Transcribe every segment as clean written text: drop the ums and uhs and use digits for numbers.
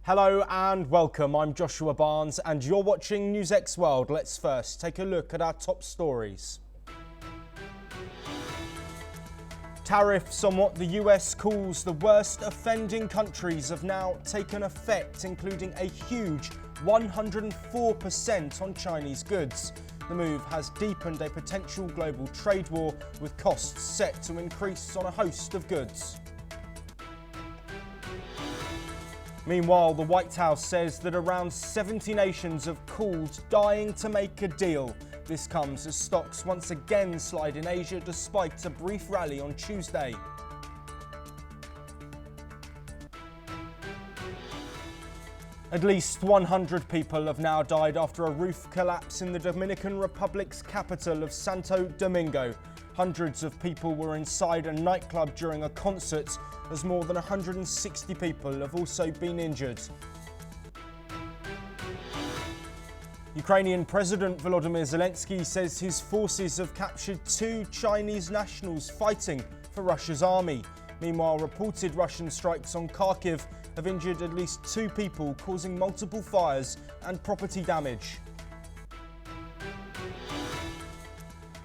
Hello and welcome. I'm Joshua Barnes and you're watching NewsX World. Let's first take a look at our top stories. Tariffs on what the US calls the worst offending countries have now taken effect, including a huge 104% on Chinese goods. The move has deepened a potential global trade war, with costs set to increase on a host of goods. Meanwhile, the White House says that around 70 nations have called, dying to make a deal. This comes as stocks once again slide in Asia despite a brief rally on Tuesday. At least 100 people have now died after a roof collapse in the Dominican Republic's capital of Santo Domingo. Hundreds of people were inside a nightclub during a concert, as more than 160 people have also been injured. Ukrainian President Volodymyr Zelensky says his forces have captured 2 Chinese nationals fighting for Russia's army. Meanwhile, reported Russian strikes on Kharkiv have injured at least 2 people, causing multiple fires and property damage.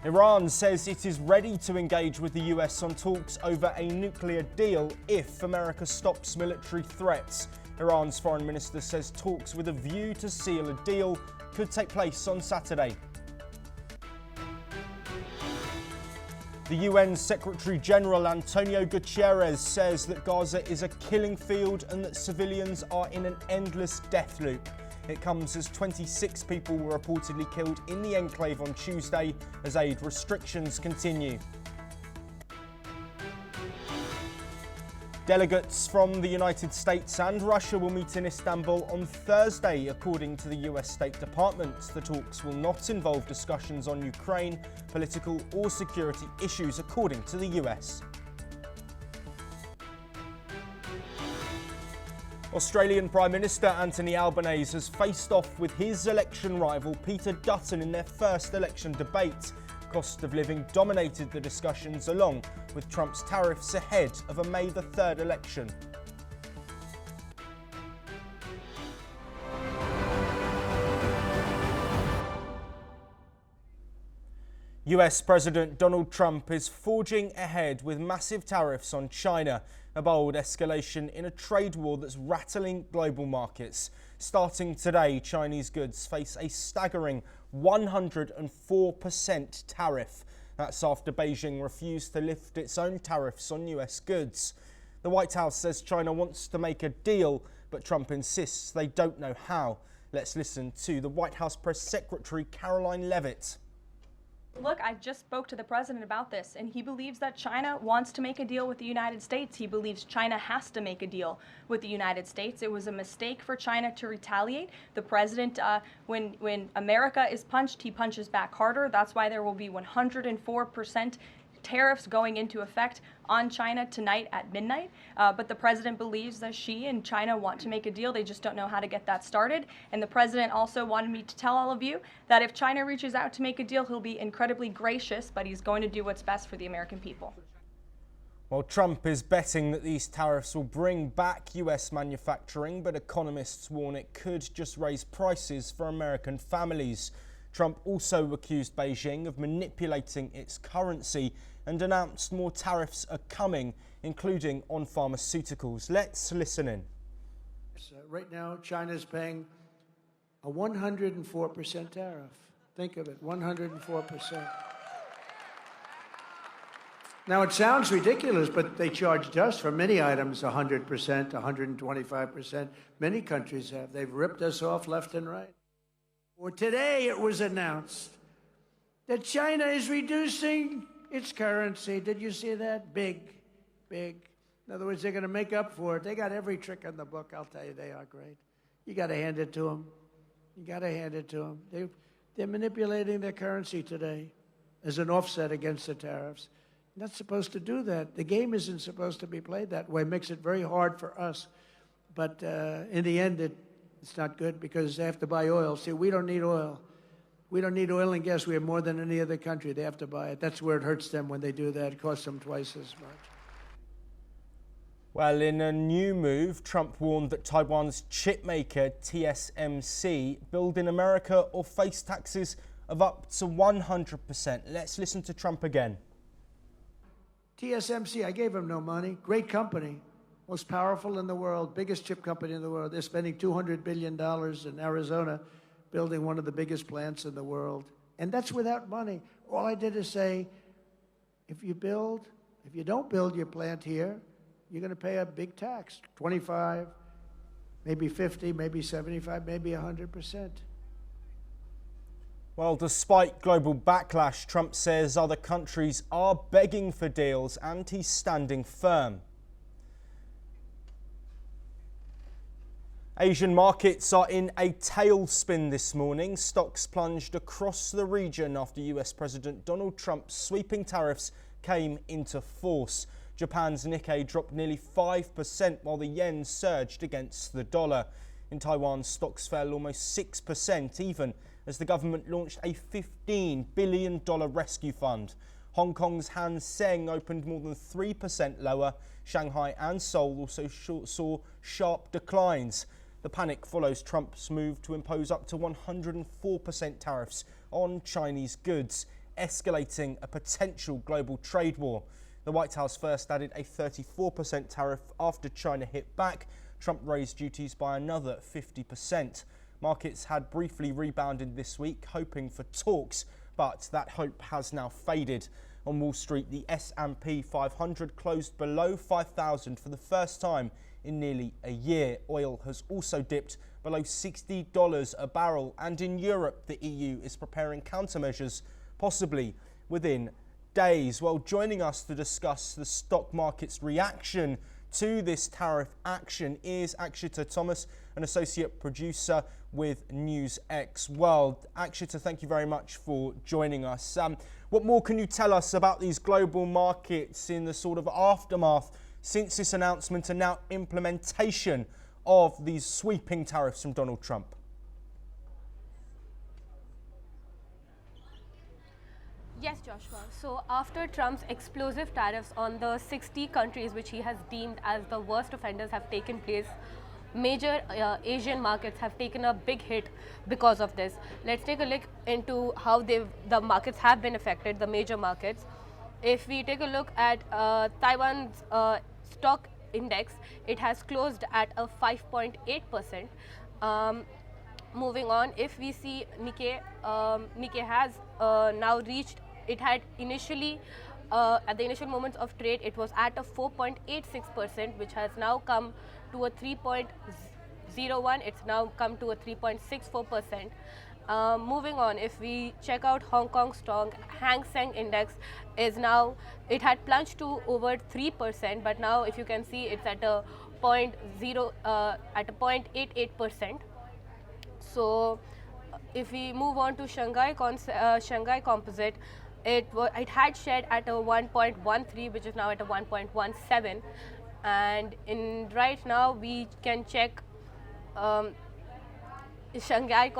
Iran says it is ready to engage with the US on talks over a nuclear deal if America stops military threats. Iran's foreign minister says talks with a view to seal a deal could take place on Saturday. The UN Secretary General Antonio Guterres says that Gaza is a killing field and that civilians are in an endless death loop. It comes as 26 people were reportedly killed in the enclave on Tuesday as aid restrictions continue. Delegates from the United States and Russia will meet in Istanbul on Thursday, according to the US State Department. The talks will not involve discussions on Ukraine, political or security issues, according to the US. Australian Prime Minister Anthony Albanese has faced off with his election rival Peter Dutton in their first election debate. Cost of living dominated the discussions, along with Trump's tariffs ahead of a May the 3rd election. US President Donald Trump is forging ahead with massive tariffs on China, a bold escalation in a trade war that's rattling global markets. Starting today, Chinese goods face a staggering 104% tariff. That's after Beijing refused to lift its own tariffs on US goods. The White House says China wants to make a deal, but Trump insists they don't know how. Let's listen to the White House Press Secretary Caroline Leavitt. Look, I just spoke to the president about this, and he believes that China wants to make a deal with the United States. He believes China has to make a deal with the United States. It was a mistake for China to retaliate. The president, when America is punched, he punches back harder. That's why there will be 104% tariffs going into effect on China tonight at midnight. But the president believes that she and China want to make a deal. They just don't know how to get that started. And the president also wanted me to tell all of you that if China reaches out to make a deal, he'll be incredibly gracious, but he's going to do what's best for the American people. Well, Trump is betting that these tariffs will bring back US manufacturing, but economists warn it could just raise prices for American families. Trump also accused Beijing of manipulating its currency and announced more tariffs are coming, including on pharmaceuticals. Let's listen in. Right now, China is paying a 104% tariff. Think of it, 104%. Now, it sounds ridiculous, but they charged us for many items 100%, 125%. Many countries have. They've ripped us off left and right. Or today it was announced that China is reducing its currency. Did you see that? Big. In other words, they're going to make up for it. They got every trick in the book. I'll tell you, they are great. You got to hand it to them. They're manipulating their currency today as an offset against the tariffs. You're not supposed to do that. The game isn't supposed to be played that way. It makes it very hard for us. But in the end, it's not good because they have to buy oil. See, we don't need oil. We don't need oil and gas. We have more than any other country. They have to buy it. That's where it hurts them when they do that. It costs them twice as much. Well, in a new move, Trump warned that Taiwan's chipmaker TSMC build in America or face taxes of up to 100%. Let's listen to Trump again. TSMC, I gave them no money. Great company, most powerful in the world, biggest chip company in the world. They're spending $200 billion in Arizona, building one of the biggest plants in the world. And that's without money. All I did is say, if you don't build your plant here, you're going to pay a big tax, 25, maybe 50, maybe 75, maybe 100%. Well, despite global backlash, Trump says other countries are begging for deals and he's standing firm. Asian markets are in a tailspin this morning. Stocks plunged across the region after US President Donald Trump's sweeping tariffs came into force. Japan's Nikkei dropped nearly 5% while the yen surged against the dollar. In Taiwan, stocks fell almost 6%, even as the government launched a $15 billion rescue fund. Hong Kong's Hang Seng opened more than 3% lower. Shanghai and Seoul also saw sharp declines. The panic follows Trump's move to impose up to 104% tariffs on Chinese goods, escalating a potential global trade war. The White House first added a 34% tariff after China hit back. Trump raised duties by another 50%. Markets had briefly rebounded this week, hoping for talks, but that hope has now faded. On Wall Street, the S&P 500 closed below 5,000 for the first time in nearly a year. Oil has also dipped below $60 a barrel, and in Europe, the EU is preparing countermeasures, possibly within days. Well, joining us to discuss the stock market's reaction to this tariff action is Akshita Thomas, an associate producer with NewsX World. Akshita, thank you very much for joining us. What more can you tell us about these global markets in the sort of aftermath since this announcement and now implementation of these sweeping tariffs from Donald Trump? Yes, Joshua. So after Trump's explosive tariffs on the 60 countries which he has deemed as the worst offenders have taken place, major Asian markets have taken a big hit because of this. Let's take a look into how the markets have been affected, the major markets. If we take a look at Taiwan's stock index, it has closed at a 5.8%. Moving on, if we see Nikkei, Nikkei has now reached, it had initially, at the initial moments of trade, it was at a 4.86%, which has now come to a 3.01. It's now come to a 3.64%. Moving on, if we check out Hong Kong stock, Hang Seng index is now, it had plunged to over 3%, but now if you can see, it's at a 0.88%. So if we move on to Shanghai Composite, it had shed at a 1.13, which is now at a 1.17, and right now we can check Shanghai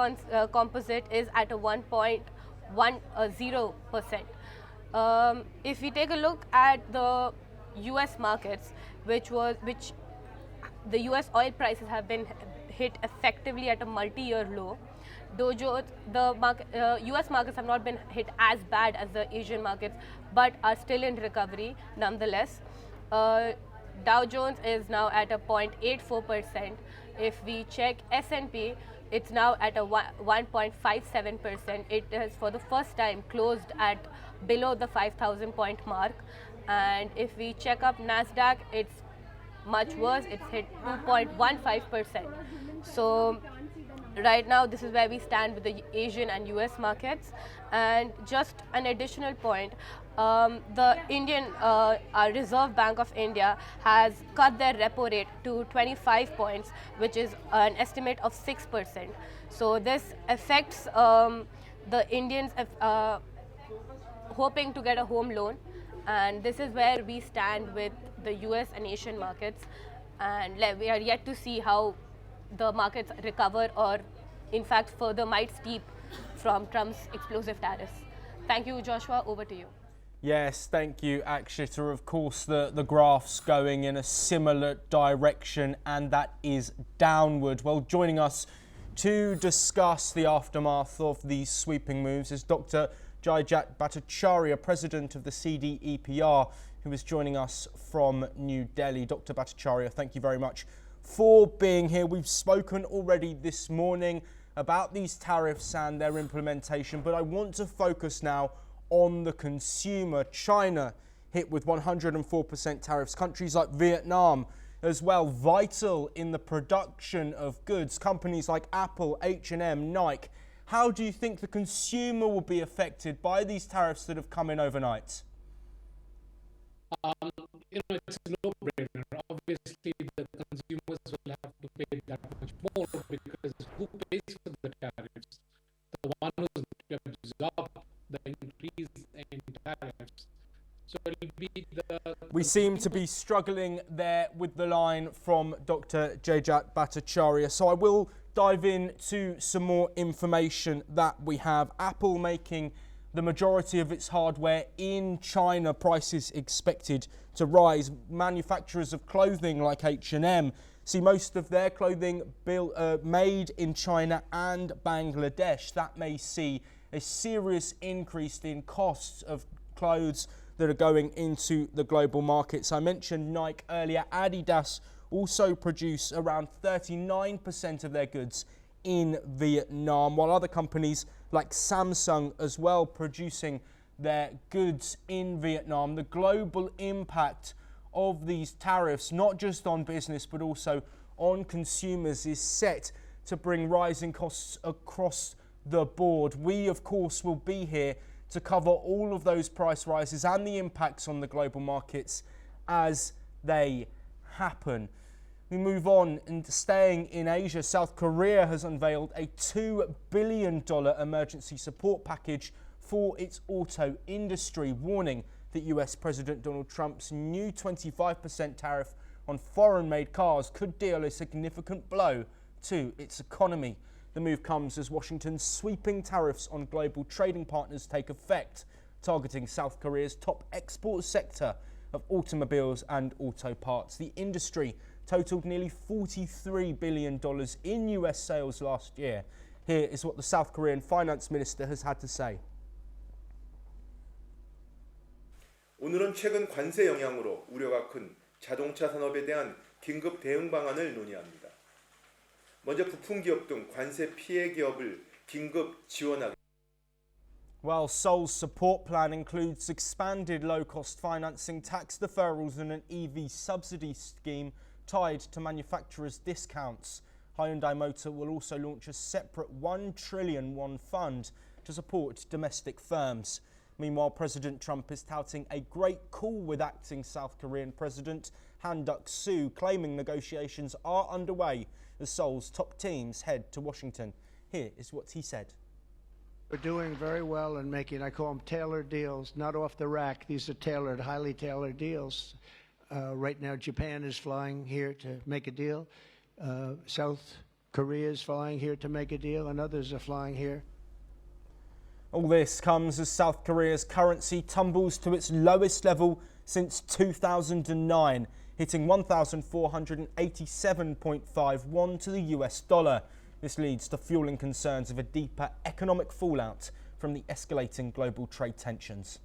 Composite is at a 1.10%. If we take a look at the U.S. markets, which the U.S. oil prices have been hit effectively at a multi-year low. The U.S. markets have not been hit as bad as the Asian markets, but are still in recovery nonetheless. Dow Jones is now at a 0.84%. If we check S&P, it's now at a 1.57%. It has for the first time closed at below the 5,000 point mark. And if we check up NASDAQ, it's much worse. It's hit 2.15%. So right now, this is where we stand with the Asian and US markets. And just an additional point, the Indian Reserve Bank of India has cut their repo rate to 25 points, which is an estimate of 6%. So this affects the Indians hoping to get a home loan. And this is where we stand with the US and Asian markets. And we are yet to see how the markets recover or, in fact, further might steep from Trump's explosive tariffs. Thank you, Joshua. Over to you. Yes, thank you, Akshita. Of course, the graph's going in a similar direction, and that is downward. Well, joining us to discuss the aftermath of these sweeping moves is Dr. Jayjat Bhattacharya, President of the CDEPR, who is joining us from New Delhi. Dr. Bhattacharya, thank you very much for being here. We've spoken already this morning about these tariffs and their implementation, but I want to focus now on the consumer. China hit with 104% tariffs. Countries like Vietnam as well, vital in the production of goods. Companies like Apple, H&M, Nike. How do you think the consumer will be affected by these tariffs that have come in overnight? It's a no-brainer. Obviously, the consumers will have to pay that much more because who pays for the tariffs? The one who's absorbed the increase in tariffs. So it'll be the... We seem to be struggling there with the line from Dr. Jayjat Bhattacharya. So I will dive into some more information that we have. Apple making the majority of its hardware in China, prices expected to rise. Manufacturers of clothing like H&M see most of their clothing made in China and Bangladesh. That may see a serious increase in costs of clothes that are going into the global markets. I mentioned Nike earlier. Adidas also produce around 39% of their goods in Vietnam, while other companies like Samsung as well producing their goods in Vietnam. The global impact of these tariffs, not just on business but also on consumers, is set to bring rising costs across the board. We, of course, will be here to cover all of those price rises and the impacts on the global markets as they happen. We move on, and staying in Asia, South Korea has unveiled a $2 billion emergency support package for its auto industry, warning that US President Donald Trump's new 25% tariff on foreign-made cars could deal a significant blow to its economy. The move comes as Washington's sweeping tariffs on global trading partners take effect, targeting South Korea's top export sector of automobiles and auto parts. The industry totaled nearly $43 billion in US sales last year. Here is what the South Korean finance minister has had to say. 오늘은 최근 관세 영향으로 우려가 큰 자동차 산업에 대한 긴급 대응 방안을 논의합니다. 먼저 부품기업 등 관세 피해 기업을 긴급 지원하기. Well, Seoul's support plan includes expanded low-cost financing, tax deferrals and an EV subsidy scheme tied to manufacturers' discounts. Hyundai Motor will also launch a separate $1 trillion fund to support domestic firms. Meanwhile, President Trump is touting a great call with acting South Korean President Han Duck-soo, claiming negotiations are underway as Seoul's top teams head to Washington. Here is what he said. We're doing very well in making, I call them tailored deals, not off the rack. These are tailored, highly tailored deals. Right now, Japan is flying here to make a deal. South Korea is flying here to make a deal, and others are flying here. All this comes as South Korea's currency tumbles to its lowest level since 2009, hitting 1,487.5 won to the US dollar. This leads to fueling concerns of a deeper economic fallout from the escalating global trade tensions.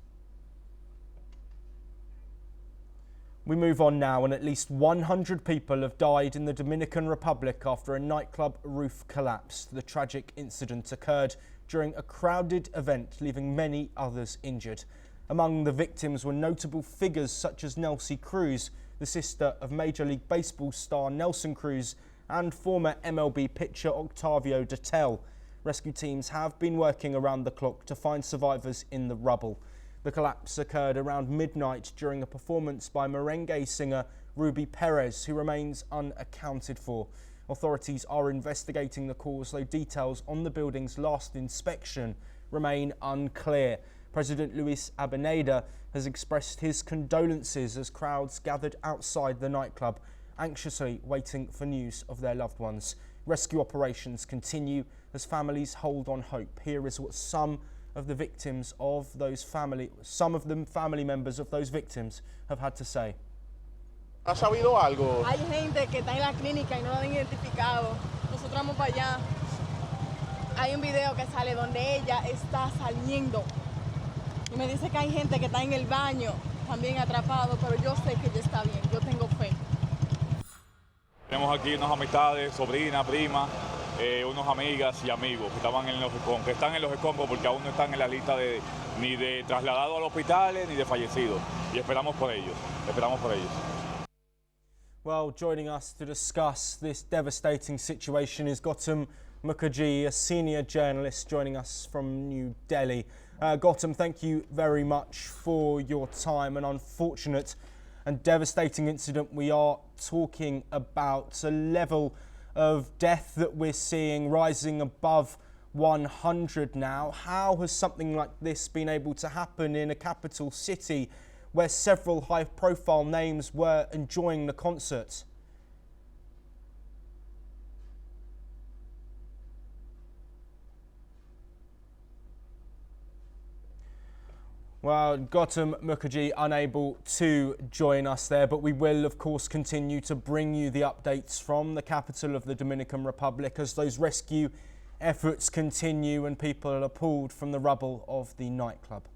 We move on now, and at least 100 people have died in the Dominican Republic after a nightclub roof collapsed. The tragic incident occurred during a crowded event, leaving many others injured. Among the victims were notable figures such as Nelsie Cruz, the sister of Major League Baseball star Nelson Cruz, and former MLB pitcher Octavio Dotel. Rescue teams have been working around the clock to find survivors in the rubble. The collapse occurred around midnight during a performance by merengue singer Ruby Perez, who remains unaccounted for. Authorities are investigating the cause, though details on the building's last inspection remain unclear. President Luis Abinadar has expressed his condolences as crowds gathered outside the nightclub, anxiously waiting for news of their loved ones. Rescue operations continue as families hold on hope. Here is what some of the victims of some of the family members of those victims have had to say. ¿Ha sabido algo? Hay gente que está en la clínica y no lo han identificado. Nosotros vamos para allá. Hay un video que sale donde ella está saliendo. Y me dice que hay gente que está en el baño, también atrapado, pero yo sé que ella está bien, yo tengo fe. Tenemos aquí unas amistades, sobrinas, primas, unos amigas y amigos que estaban en los escombros, que están en los escombros porque aún no están en la lista ni de trasladados al hospital ni de fallecidos. Y esperamos por ellos, Well, joining us to discuss this devastating situation is Gautam Mukherjee, a senior journalist joining us from New Delhi. Gautam, thank you very much for your time. An unfortunate and devastating incident. We are talking about a level of death that we're seeing rising above 100 now. How has something like this been able to happen in a capital city where several high-profile names were enjoying the concert? Well, Gautam Mukherjee unable to join us there, but we will, of course, continue to bring you the updates from the capital of the Dominican Republic as those rescue efforts continue and people are pulled from the rubble of the nightclub.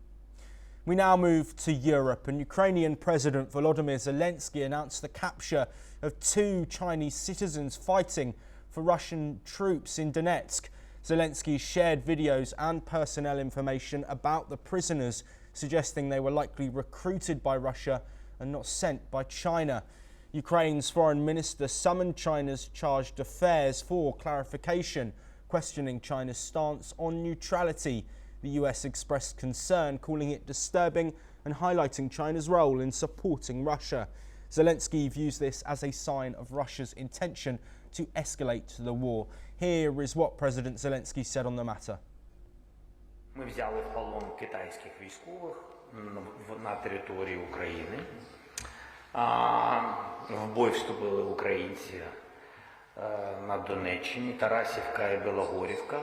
We now move to Europe, and Ukrainian President Volodymyr Zelensky announced the capture of 2 Chinese citizens fighting for Russian troops in Donetsk. Zelensky shared videos and personnel information about the prisoners, suggesting they were likely recruited by Russia and not sent by China. Ukraine's foreign minister summoned China's chargé d'affaires for clarification, questioning China's stance on neutrality. The US expressed concern, calling it disturbing and highlighting China's role in supporting Russia. Zelensky views this as a sign of Russia's intention to escalate the war. Here is what President Zelensky said on the matter. Ми взяли в полон китайських військових на території України. В бой вступили українці на Донеччині, Тарасівка і Білогорівка.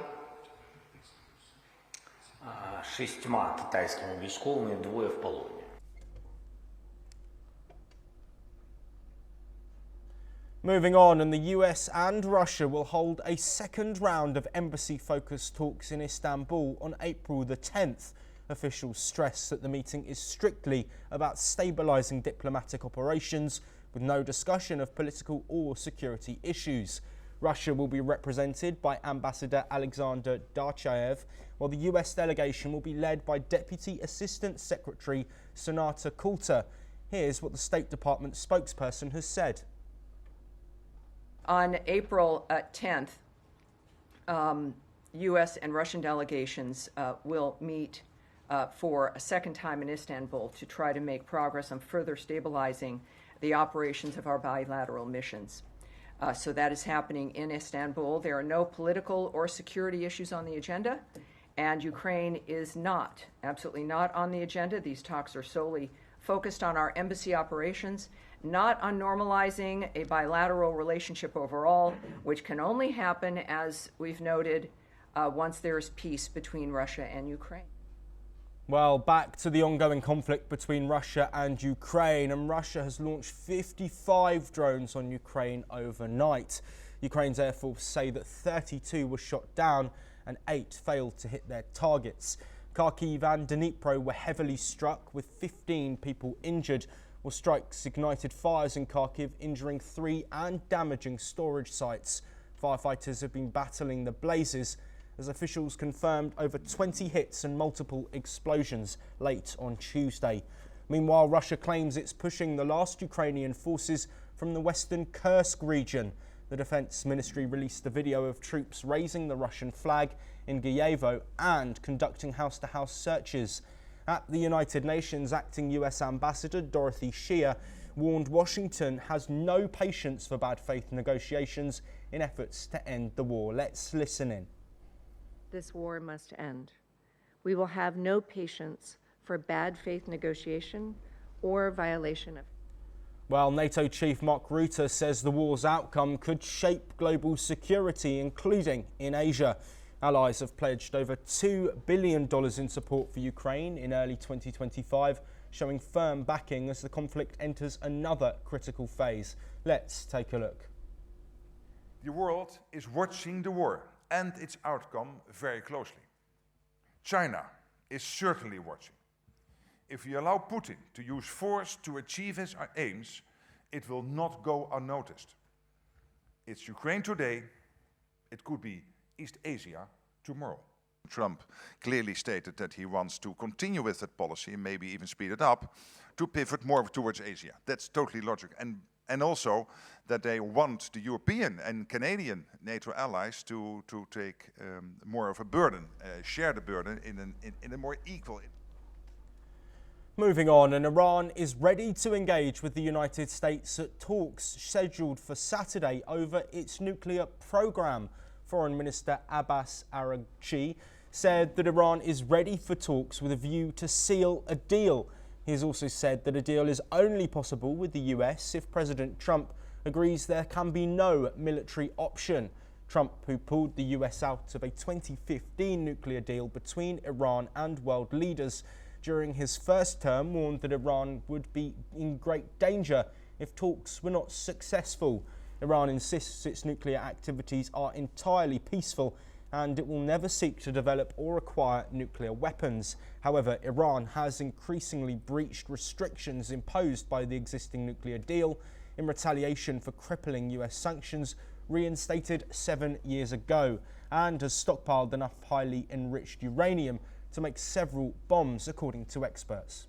6 китайськими військовими, 2 в полоні. Moving on, and the US and Russia will hold a second round of embassy-focused talks in Istanbul on April the 10th. Officials stress that the meeting is strictly about stabilising diplomatic operations with no discussion of political or security issues. Russia will be represented by Ambassador Alexander Darchaev, while the US delegation will be led by Deputy Assistant Secretary Sonata Coulter. Here's what the State Department spokesperson has said. On April 10th, U.S. and Russian delegations will meet for a second time in Istanbul to try to make progress on further stabilizing the operations of our bilateral missions. So that is happening in Istanbul. There are no political or security issues on the agenda, and Ukraine is not, absolutely not on the agenda. These talks are solely focused on our embassy operations, not on normalizing a bilateral relationship overall, which can only happen, as we've noted, once there is peace between Russia and Ukraine. Well, back to the ongoing conflict between Russia and Ukraine, and Russia has launched 55 drones on Ukraine overnight. Ukraine's Air Force say that 32 were shot down and 8 failed to hit their targets. Kharkiv and Dnipro were heavily struck, with 15 people injured, while strikes ignited fires in Kharkiv, injuring 3 and damaging storage sites. Firefighters have been battling the blazes as officials confirmed over 20 hits and multiple explosions late on Tuesday. Meanwhile, Russia claims it's pushing the last Ukrainian forces from the western Kursk region. The Defense Ministry released a video of troops raising the Russian flag in Kyiv and conducting house-to-house searches. At the United Nations, acting US Ambassador Dorothy Shea warned Washington has no patience for bad faith negotiations in efforts to end the war. Let's listen in. This war must end. We will have no patience for bad faith negotiation or violation of. Well, NATO Chief Mark Rutte says the war's outcome could shape global security, including in Asia. Allies have pledged over $2 billion in support for Ukraine in early 2025, showing firm backing as the conflict enters another critical phase. Let's take a look. The world is watching the war and its outcome very closely. China is certainly watching. If we allow Putin to use force to achieve his aims, it will not go unnoticed. It's Ukraine today, it could be East Asia tomorrow. Trump clearly stated that he wants to continue with that policy and maybe even speed it up to pivot more towards Asia. That's totally logical. And also that they want the European and Canadian NATO allies to take more of a burden, share the burden in a more equal. Moving on, and Iran is ready to engage with the United States at talks scheduled for Saturday over its nuclear program. Foreign Minister Abbas Araghchi said that Iran is ready for talks with a view to seal a deal. He has also said that a deal is only possible with the US if President Trump agrees there can be no military option. Trump, who pulled the US out of a 2015 nuclear deal between Iran and world leaders during his first term, warned that Iran would be in great danger if talks were not successful. Iran insists its nuclear activities are entirely peaceful and it will never seek to develop or acquire nuclear weapons. However, Iran has increasingly breached restrictions imposed by the existing nuclear deal in retaliation for crippling US sanctions reinstated 7 years ago, and has stockpiled enough highly enriched uranium to make several bombs, according to experts.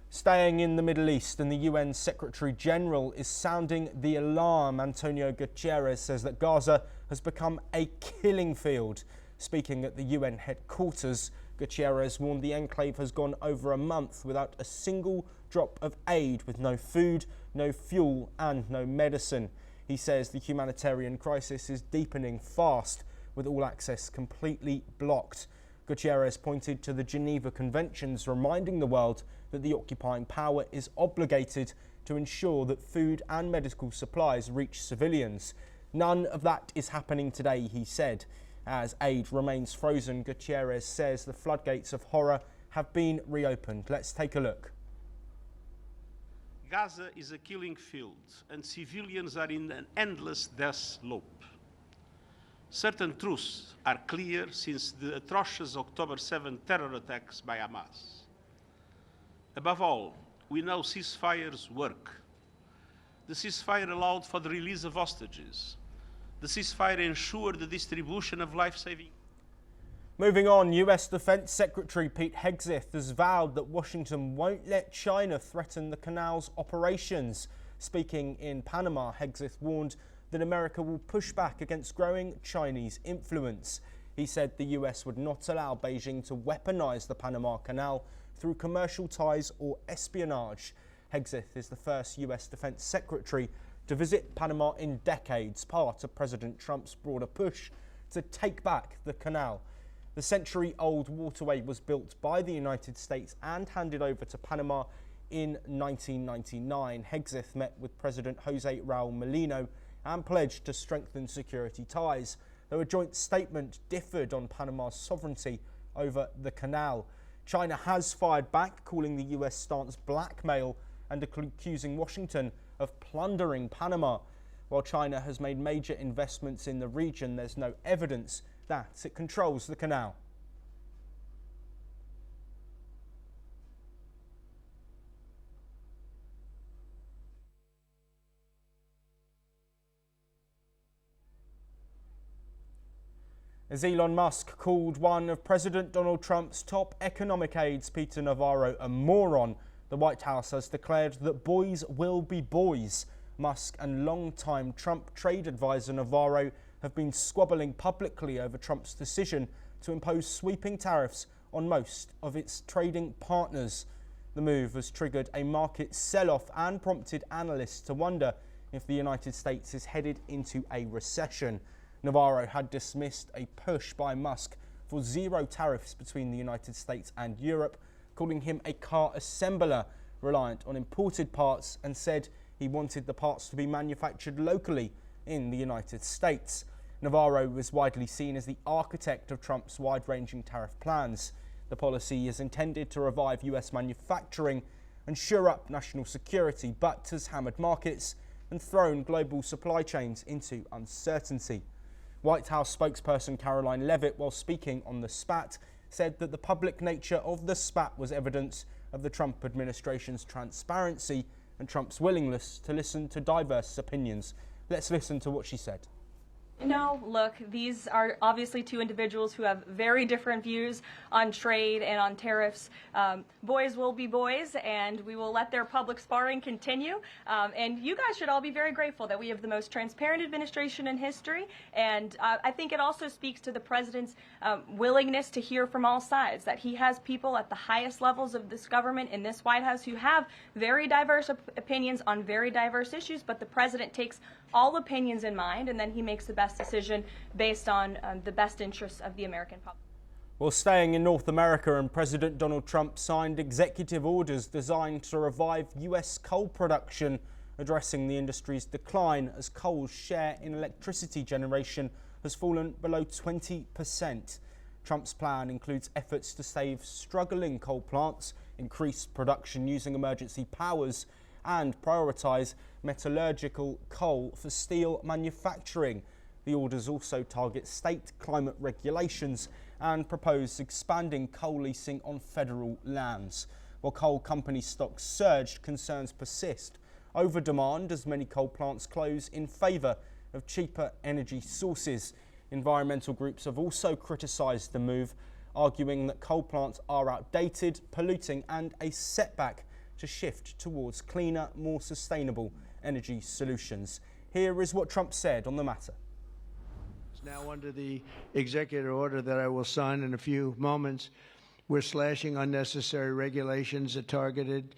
Staying in the Middle East, and the UN Secretary General is sounding the alarm. Antonio Guterres says that Gaza has become a killing field. Speaking at the UN headquarters, Guterres warned the enclave has gone over a month without a single drop of aid, with no food, no fuel and no medicine. He says the humanitarian crisis is deepening fast, with all access completely blocked. Guterres pointed to the Geneva Conventions, reminding the world that the occupying power is obligated to ensure that food and medical supplies reach civilians. None of that is happening today, he said. As aid remains frozen, Guterres says the floodgates of horror have been reopened. Let's take a look. Gaza is a killing field, and civilians are in an endless death loop. Certain truths are clear since the atrocious October 7 terror attacks by Hamas. Above all, we know ceasefires work. The ceasefire allowed for the release of hostages. The ceasefire ensured the distribution of life-saving. Moving on, US Defense Secretary Pete Hegseth has vowed that Washington won't let China threaten the canal's operations. Speaking in Panama, Hegseth warned that America will push back against growing Chinese influence. He said the US would not allow Beijing to weaponize the Panama Canal through commercial ties or espionage. Hegseth is the first US Defense Secretary to visit Panama in decades, part of President Trump's broader push to take back the canal. The century-old waterway was built by the United States and handed over to Panama in 1999. Hegseth met with President Jose Raul Molino and pledged to strengthen security ties, though a joint statement differed on Panama's sovereignty over the canal. China has fired back, calling the US stance blackmail and accusing Washington of plundering Panama. While China has made major investments in the region, there's no evidence that it controls the canal. As Elon Musk called one of President Donald Trump's top economic aides, Peter Navarro, a moron, the White House has declared that boys will be boys. Musk and longtime Trump trade advisor Navarro have been squabbling publicly over Trump's decision to impose sweeping tariffs on most of its trading partners. The move has triggered a market sell-off and prompted analysts to wonder if the United States is headed into a recession. Navarro had dismissed a push by Musk for zero tariffs between the United States and Europe, calling him a car assembler reliant on imported parts, and said he wanted the parts to be manufactured locally in the United States. Navarro was widely seen as the architect of Trump's wide-ranging tariff plans. The policy is intended to revive US manufacturing and shore up national security, but has hammered markets and thrown global supply chains into uncertainty. White House spokesperson Caroline Leavitt, while speaking on the spat, said that the public nature of the spat was evidence of the Trump administration's transparency and Trump's willingness to listen to diverse opinions. Let's listen to what she said. No, look, these are obviously two individuals who have very different views on trade and on tariffs. Boys will be boys, and we will let their public sparring continue. And you guys should all be very grateful that we have the most transparent administration in history. And I think it also speaks to the president's willingness to hear from all sides, that he has people at the highest levels of this government in this White House who have very diverse opinions on very diverse issues, but the president takes all opinions in mind, and then he makes the best decision based on the best interests of the American public. Well, staying in North America, and President Donald Trump signed executive orders designed to revive US coal production, addressing the industry's decline as coal's share in electricity generation has fallen below 20%. Trump's plan includes efforts to save struggling coal plants, increase production using emergency powers, and prioritise metallurgical coal for steel manufacturing. The orders also target state climate regulations and propose expanding coal leasing on federal lands. While coal company stocks surged, concerns persist over demand as many coal plants close in favour of cheaper energy sources. Environmental groups have also criticised the move, arguing that coal plants are outdated, polluting, and a setback to shift towards cleaner, more sustainable energy solutions. Here is what Trump said on the matter. Now, under the executive order that I will sign in a few moments, we're slashing unnecessary regulations that targeted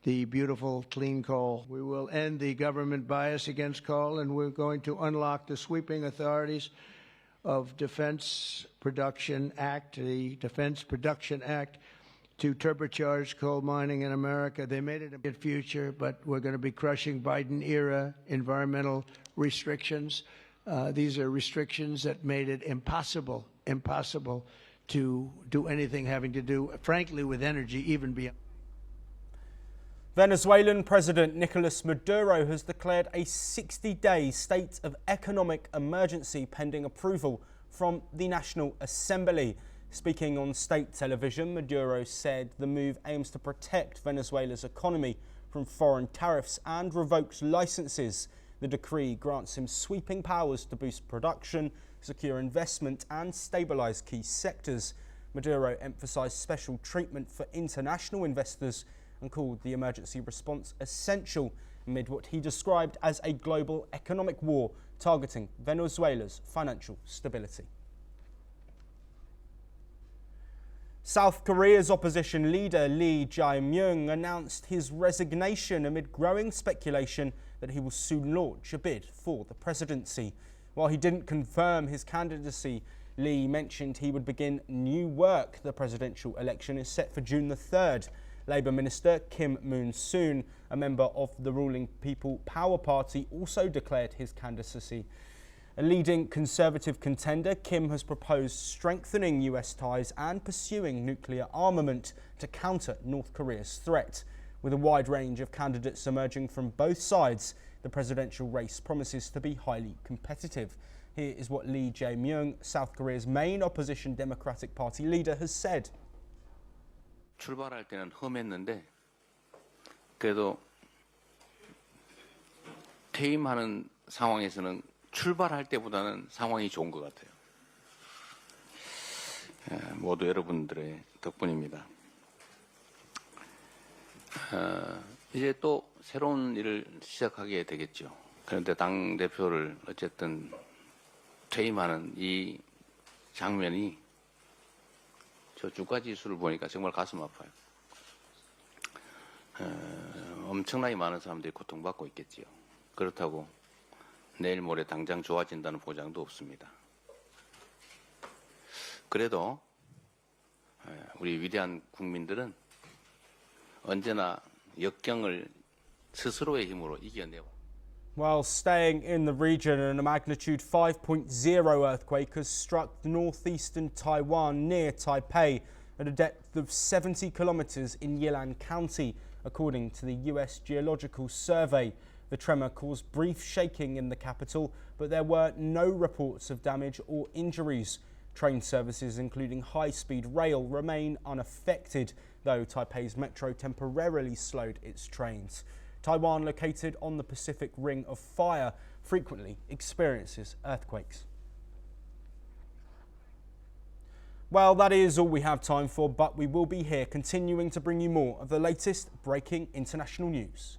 the beautiful clean coal. We will end the government bias against coal, and we're going to unlock the sweeping authorities of Defense Production Act, the Defense Production Act, to turbocharge coal mining in America. They made it a good future, but we're going to be crushing Biden-era environmental restrictions. These are restrictions that made it impossible to do anything having to do, frankly, with energy, even beyond. Venezuelan President Nicolas Maduro has declared a 60-day state of economic emergency pending approval from the National Assembly. Speaking on state television, Maduro said the move aims to protect Venezuela's economy from foreign tariffs and revokes licenses. The decree grants him sweeping powers to boost production, secure investment and stabilise key sectors. Maduro emphasised special treatment for international investors and called the emergency response essential amid what he described as a global economic war targeting Venezuela's financial stability. South Korea's opposition leader Lee Jae-myung announced his resignation amid growing speculation that he will soon launch a bid for the presidency. While he didn't confirm his candidacy, Lee mentioned he would begin new work. The presidential election is set for June the 3rd. Labour Minister Kim Moon-soon, a member of the ruling People Power Party, also declared his candidacy. A leading Conservative contender, Kim has proposed strengthening US ties and pursuing nuclear armament to counter North Korea's threat. With a wide range of candidates emerging from both sides, the presidential race promises to be highly competitive. Here is what Lee Jae-myung, South Korea's main opposition Democratic Party leader, has said. 출발할 때는 험했는데 그래도 퇴임하는 상황에서는 출발할 때보다는 상황이 좋은 것 같아요. 모두 여러분들의 덕분입니다. 이제 또 새로운 일을 시작하게 되겠죠. 그런데 당대표를 어쨌든 퇴임하는 이 장면이 저 주가 지수를 보니까 정말 가슴 아파요. 엄청나게 많은 사람들이 고통받고 있겠지요. 그렇다고 내일 모레 당장 좋아진다는 보장도 없습니다. 그래도 우리 위대한 국민들은 언제나 역경을 스스로의 힘으로 이겨내고. Well, staying in the region, and a magnitude 5.0 earthquake has struck northeastern Taiwan near Taipei at a depth of 70 kilometers in Yilan County, according to the US Geological Survey. The tremor caused brief shaking in the capital, but there were no reports of damage or injuries. Train services, including high-speed rail, remain unaffected, though Taipei's metro temporarily slowed its trains. Taiwan, located on the Pacific Ring of Fire, frequently experiences earthquakes. Well, that is all we have time for, but we will be here continuing to bring you more of the latest breaking international news.